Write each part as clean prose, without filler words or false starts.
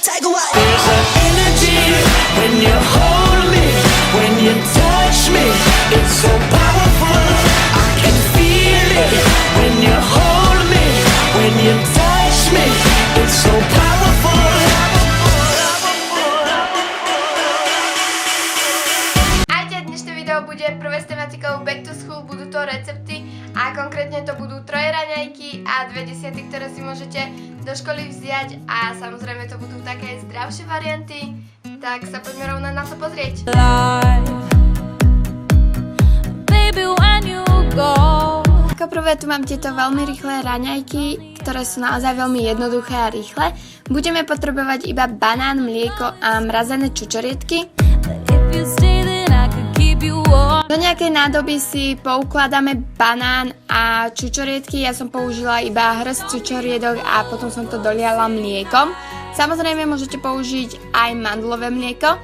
Tiger White. There's an energy when you hold me, when you touch me. It's so powerful. I can feel it when you hold me, when you touch me. It's so powerful. Dnešné video bude prvé s tematikou Back to School, budú to recepty a konkrétne to budú 3 raňajky a 2 desiaty, ktoré si môžete do školy vziať a samozrejme to budú také zdravšie varianty, tak sa poďme rovno na to pozrieť. Ako prvé tu mám tieto veľmi rýchle raňajky, ktoré sú naozaj veľmi jednoduché a rýchle. Budeme potrebovať iba banán, mlieko a mrazené čučoriedky. Do nejakej nádoby si poukladáme banán a čučoriedky. Ja som použila iba hrst čučoriedok a potom som to doliala mliekom. Samozrejme môžete použiť aj mandlové mlieko.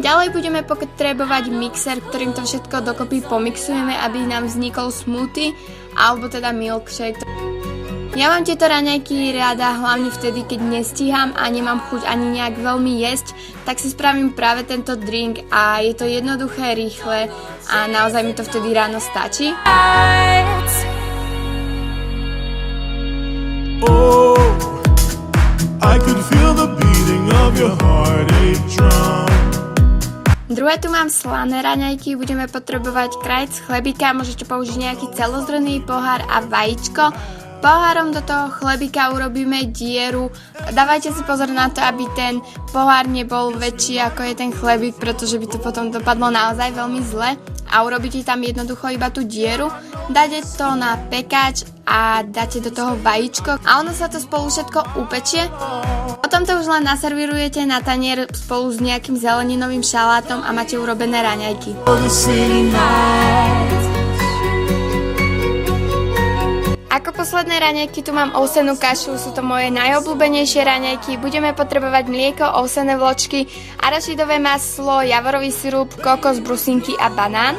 Ďalej budeme potrebovať mixer, ktorým to všetko dokopy pomixujeme, aby nám vznikol smoothie alebo teda milkshake. Ja mám tieto raňajky rada hlavne vtedy, keď nestíham a nemám chuť ani nejak veľmi jesť, tak si spravím práve tento drink a je to jednoduché, rýchle a naozaj mi to vtedy ráno stačí. Oh, I could feel the beating of your heartache drum. Druhé tu mám slané raňajky, budeme potrebovať krajec chlebíka, môžete použiť nejaký celozrnný pohár a vajíčko. Pohárom do toho chlebíka urobíme dieru. Dávajte si pozor na to, aby ten pohár nebol väčší ako je ten chlebík, pretože by to potom dopadlo naozaj veľmi zle. A urobíte tam jednoducho iba tú dieru, dáte to na pekáč a dáte do toho vajíčko a ono sa to spolu všetko upečie. Potom to už len naservírujete na tanier spolu s nejakým zeleninovým šalátom a máte urobené raňajky. Ako posledné raňajky tu mám ovsenú kašu, sú to moje najobľúbenejšie raňajky. Budeme potrebovať mlieko, ovsené vločky, arašidové maslo, javorový sirup, kokos, brusinky a banán.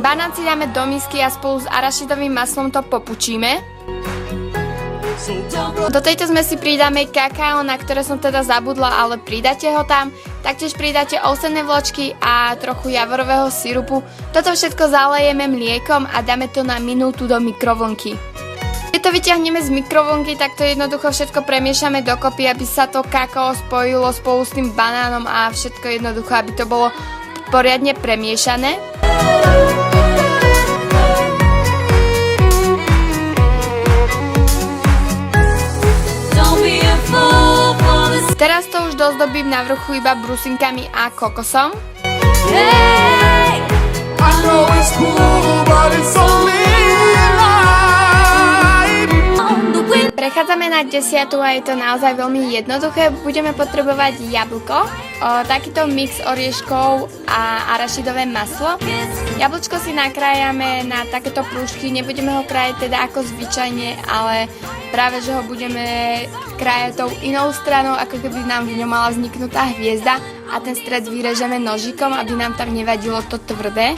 Banán si dáme do misky a spolu s arašidovým maslom to popučíme. Do tejto zmesi pridáme kakao, na ktoré som teda zabudla, ale pridáte ho tam. Taktiež pridáte ovsené vločky a trochu javorového sirupu. Toto všetko zalejeme mliekom a dáme to na minútu do mikrovlnky. Keď to vyťahneme z mikrovlnky, tak to jednoducho všetko premiešame dokopy, aby sa to kakao spojilo spolu s tým banánom a všetko jednoducho, aby to bolo poriadne premiešané. Teraz to už dozdobím na vrchu iba brusinkami a kokosom. Hey, I know it's cool, but it's only Prechádzame na desiatu a je to naozaj veľmi jednoduché. Budeme potrebovať jablko, takýto mix orieškov a arašidové maslo. Jablčko si nakrájame na takéto prúžky, nebudeme ho krájať teda ako zvyčajne, ale práve že ho budeme krájať tou inou stranou, ako keby nám v ňom mala vzniknúť tá hviezda a ten stred vyrežeme nožikom, aby nám tam nevadilo to tvrdé.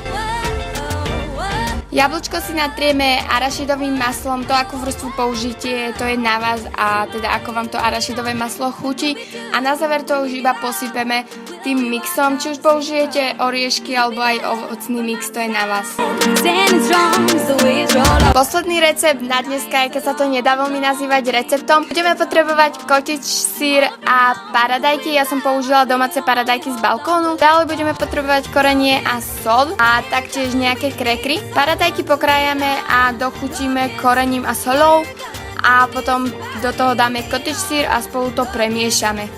Jablčko si natrieme arašidovým maslom, to akú vrstvu použite, to je na vás a teda ako vám to arašidové maslo chutí. A na záver to už iba posypeme tým mixom, či už použijete oriešky alebo aj ovocný mix, to je na vás. Posledný recept na dneska, aj keď sa to nedá veľmi nazývať receptom, budeme potrebovať cottage sír a paradajky. Ja som použila domáce paradajky z balkónu. Ďalej budeme potrebovať korenie a sol a taktiež nejaké krekry. Paradajky pokrájame a dochutíme korením a solou a potom do toho dáme cottage sír a spolu to premiešame.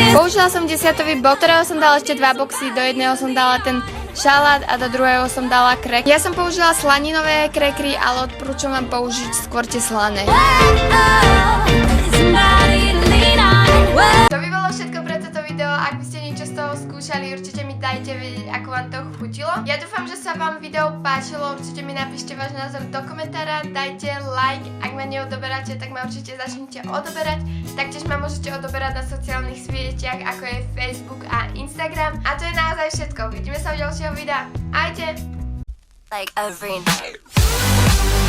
Použila som desiatový bol, ktorého som dala ešte 2 boxy, do jedného som dala ten šalát a do druhého som dala krek. Ja som použila slaninové krekry, ale odporúčam vám použiť skôr tie slané. To by bolo všetko pre toto video. Ak by ste niečo z toho skúšali, určite mi dajte vedieť, ako vám to chutilo. Ja dúfam, že sa vám video páčilo, určite mi napíšte váš názor do komentára, dajte like, ak ma neodoberáte, tak ma určite začnite odoberať. Taktiež ma môžete odoberať na sociálnych sieťach, ako je Facebook a Instagram. A to je naozaj všetko. Vidíme sa v ďalšieho videa. Ahojte! Like every night.